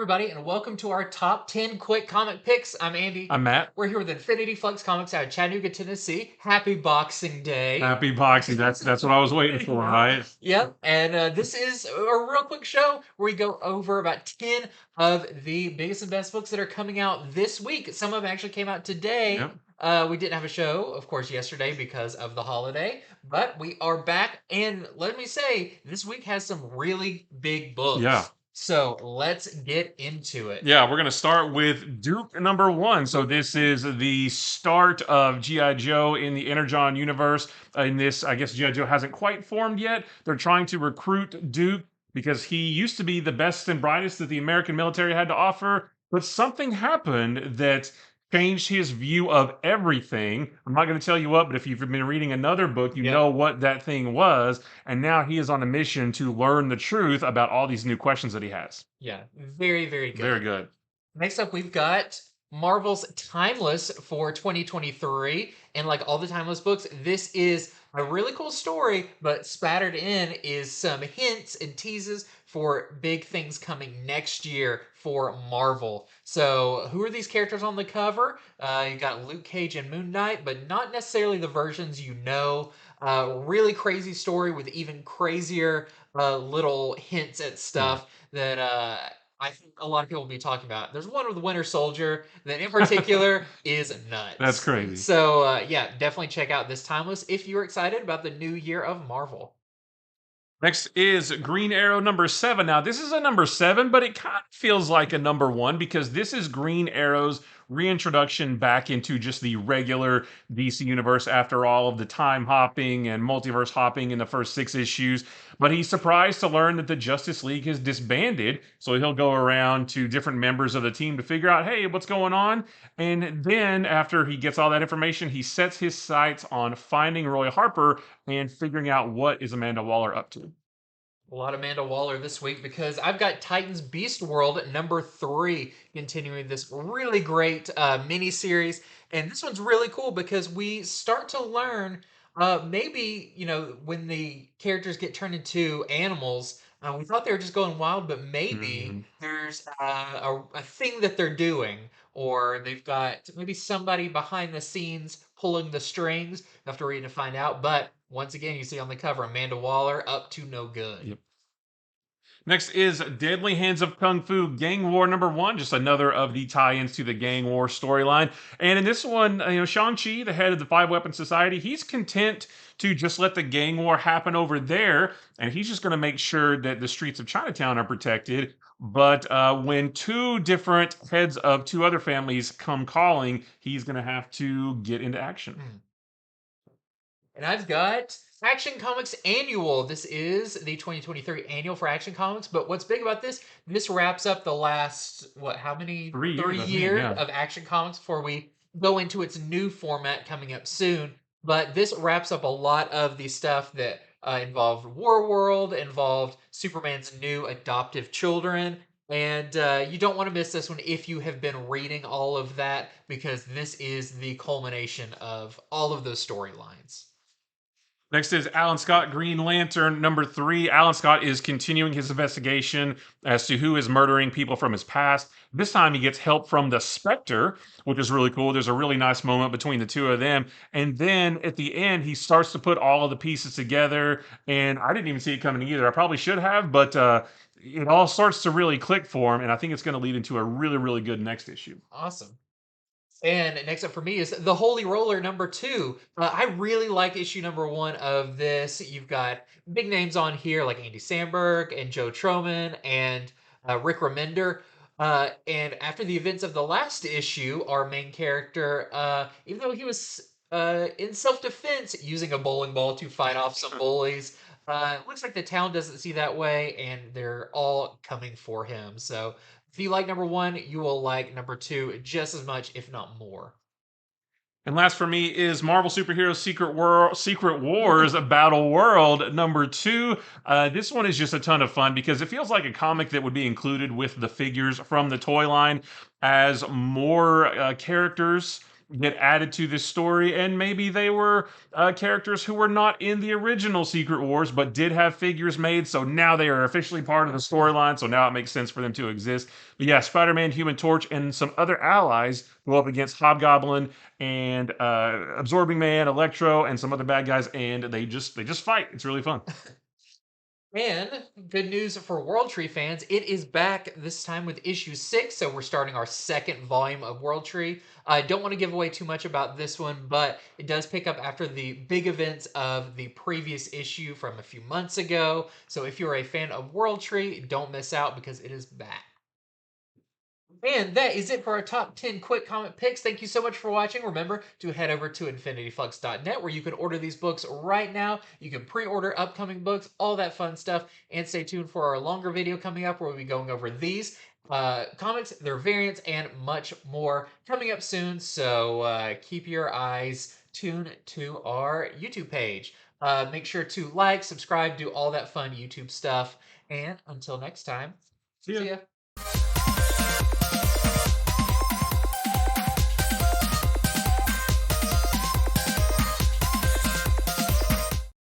everybody, and welcome to our top 10 quick comic picks. I'm Andy. I'm Matt. We're here with Infinity Flux Comics out of Chattanooga, Tennessee. Happy Boxing Day. Happy boxing. That's what I was waiting for, right? Yep, and this is a real quick show where we go over about 10 of the biggest and best books that are coming out this week. Some of them actually came out today. Yep. We didn't have a show, of course, yesterday because of the holiday, but we are back. And let me say, this week has some really big books. Yeah. So let's get into it. Yeah, we're going to start with Duke number 1. So this is the start of G.I. Joe in the Energon universe. In this, I guess G.I. Joe hasn't quite formed yet. They're trying to recruit Duke because he used to be the best and brightest that the American military had to offer. But something happened that changed his view of everything. I'm not going to tell you what, but if you've been reading another book, you Yep. know what that thing was. And now he is on a mission to learn the truth about all these new questions that he has. Yeah, very, very good. Very good. Next up, we've got Marvel's Timeless for 2023. And like all the Timeless books, this is a really cool story, but spattered in is some hints and teases for big things coming next year for Marvel. So, who are these characters on the cover? You got Luke Cage and Moon Knight, but not necessarily the versions you know. Really crazy story with even crazier little hints at stuff that I think a lot of people will be talking about. There's one with the Winter Soldier that, in particular, is nuts. That's crazy. So, yeah, definitely check out this Timeless if you're excited about the new year of Marvel. Next is Green Arrow number 7. Now, this is a number 7, but it kind of feels like a number 1 because this is Green Arrow's reintroduction back into just the regular DC universe after all of the time hopping and multiverse hopping in the first 6 issues. But he's surprised to learn that the Justice League has disbanded, so he'll go around to different members of the team to figure out, hey, what's going on? And then after he gets all that information, he sets his sights on finding Roy Harper and figuring out what is Amanda Waller up to. A lot of Amanda Waller this week because I've got Titans Beast World number 3 continuing this really great mini series. And this one's really cool because we start to learn maybe, when the characters get turned into animals, we thought they were just going wild, but maybe there's a thing that they're doing, or they've got maybe somebody behind the scenes pulling the strings. You have to read to find out. But once again, you see on the cover Amanda Waller up to no good. Yep. Next is Deadly Hands of Kung Fu Gang War number 1, just another of the tie-ins to the Gang War storyline. And in this one, Shang-Chi, the head of the Five Weapon Society, he's content to just let the gang war happen over there, and he's just going to make sure that the streets of Chinatown are protected. But when 2 different heads of 2 other families come calling, he's going to have to get into action. And I've got Action Comics Annual. This is the 2023 annual for Action Comics. But what's big about this? This wraps up the last, how many? 3 years, 3 I think, years yeah. of Action Comics before we go into its new format coming up soon. But this wraps up a lot of the stuff that involved World, involved Superman's new adoptive children. And you don't want to miss this one if you have been reading all of that, because this is the culmination of all of those storylines. Next is Alan Scott, Green Lantern number 3. Alan Scott is continuing his investigation as to who is murdering people from his past. This time he gets help from the Spectre, which is really cool. There's a really nice moment between the 2 of them. And then at the end, he starts to put all of the pieces together. And I didn't even see it coming either. I probably should have, but it all starts to really click for him. And I think it's going to lead into a really, really good next issue. Awesome. And next up for me is The Holy Roller number 2. I really like issue number 1 of this. You've got big names on here like Andy Samberg and Joe Troman and Rick Remender. And after the events of the last issue, our main character, even though he was in self-defense using a bowling ball to fight off some bullies, looks like the town doesn't see that way, and they're all coming for him. So if you like number 1, you will like number 2 just as much, if not more. And last for me is Marvel Superhero Secret Wars Battleworld number 2. This one is just a ton of fun because it feels like a comic that would be included with the figures from the toy line as more characters get added to this story, and maybe they were characters who were not in the original Secret Wars but did have figures made, so now they are officially part of the storyline, so now it makes sense for them to exist. But yeah, Spider-Man, Human Torch, and some other allies go up against Hobgoblin and Absorbing Man, Electro, and some other bad guys, and they just fight. It's really fun. And good news for World Tree fans, it is back this time with issue 6. So we're starting our second volume of World Tree. I don't want to give away too much about this one, but it does pick up after the big events of the previous issue from a few months ago. So if you're a fan of World Tree, don't miss out because it is back. And that is it for our top 10 quick comic picks. Thank you so much for watching. Remember to head over to infinityflux.net where you can order these books right now. You can pre-order upcoming books, all that fun stuff. And stay tuned for our longer video coming up where we'll be going over these comics, their variants, and much more coming up soon. So keep your eyes tuned to our YouTube page. Make sure to like, subscribe, do all that fun YouTube stuff. And until next time, See see ya. ya.